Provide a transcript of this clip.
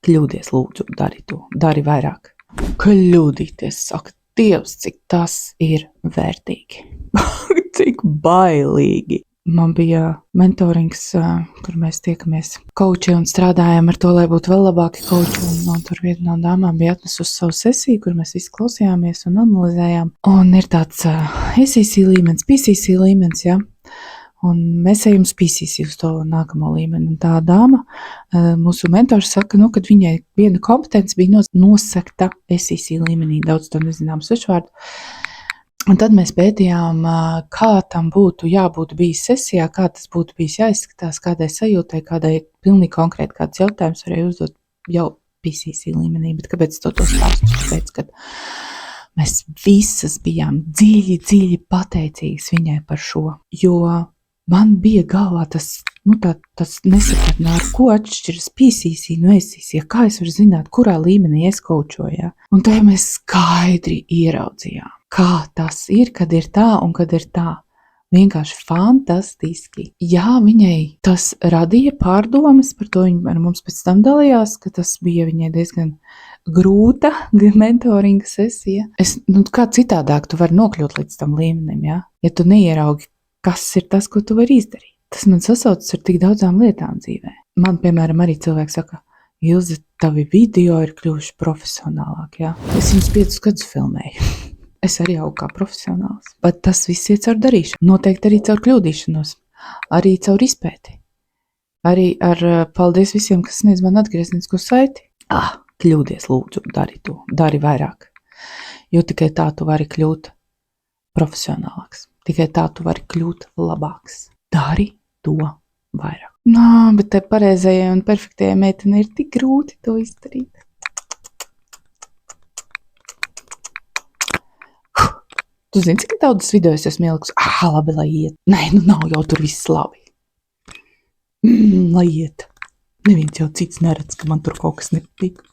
Kļūdies, lūdzu, dari to, dari vairāk. Kļūdīties, saka, Dievs, cik tas ir vērtīgi. Cik bailīgi. Man bija mentorings, kur mēs tiekamies kauči un strādājam ar to, lai būtu vēl labāki kauči. Un tur viena no dāmām bija atnesusi savu sesiju, kur mēs visi klausījāmies un analizējām. Un ir tāds SEC līmenis, PCC līmenis, ja? Un mēs ejam uz PCC, uz to nākamo līmeni. Un tā dāma, mūsu mentors saka, kad viņai viena kompetence bija nosakta SEC līmenī, daudz to nezinām svešvārdu. Un tad mēs pētījām, kā tam būtu jābūt bijis sesijā, kā tas būtu bijis jāizskatās, kādai sajūtai, kādai pilnīgi konkrēti kāds jautājums varēja uzdot jau PCC līmenī. Bet kāpēc to stāstu? Tāpēc, ka mēs visas bijām dziļi pateicīgas viņai par šo, jo man bija galvā tas nesapratnē, ar ko atšķiras PCC no SEC, kā es varu zināt, kurā līmenī es kaučoju. Un tā mēs skaidri ieraudzījām, kā tas ir, kad ir tā un kad ir tā. Vienkārši fantastiski. Jā, viņai tas radīja pārdomas, par to viņa ar mums pēc tam dalījās, ka tas bija viņai diezgan grūta mentoringa sesija. Kā citādāk tu vari nokļūt līdz tam līmenim, ja tu neieraugi, kas ir tas, ko tu vari izdarīt. Tas man sasaucas ar tik daudzām lietām dzīvē. Man, piemēram, arī cilvēki saka, Ilze, tavi video ir kļuvuši profesionālāk, jā. Es viņus 5 gadus filmēju. Es arī augu kā profesionāls. Bet tas viss iet caur darīšanu. Noteikti arī caur kļūdīšanos. Arī caur izpēti. Arī ar paldies visiem, kas sniedz man atgrieznisko saiti. Kļūdies, lūdzu, dari to, dari vairāk. Jo tikai tā tu vari kļūt profesionālāks. Tikai tā tu vari kļūt labāks. Dari to vairāk. Bet te pareizajai un perfektajai meitenei ir tik grūti to izdarīt. Tu zini, cik daudz video es esmu ielikus? Labi, lai iet. Nē, nav jau tur viss labi. Lai iet. Neviens jau cits neredz, ka man tur kaut kas nepatīk.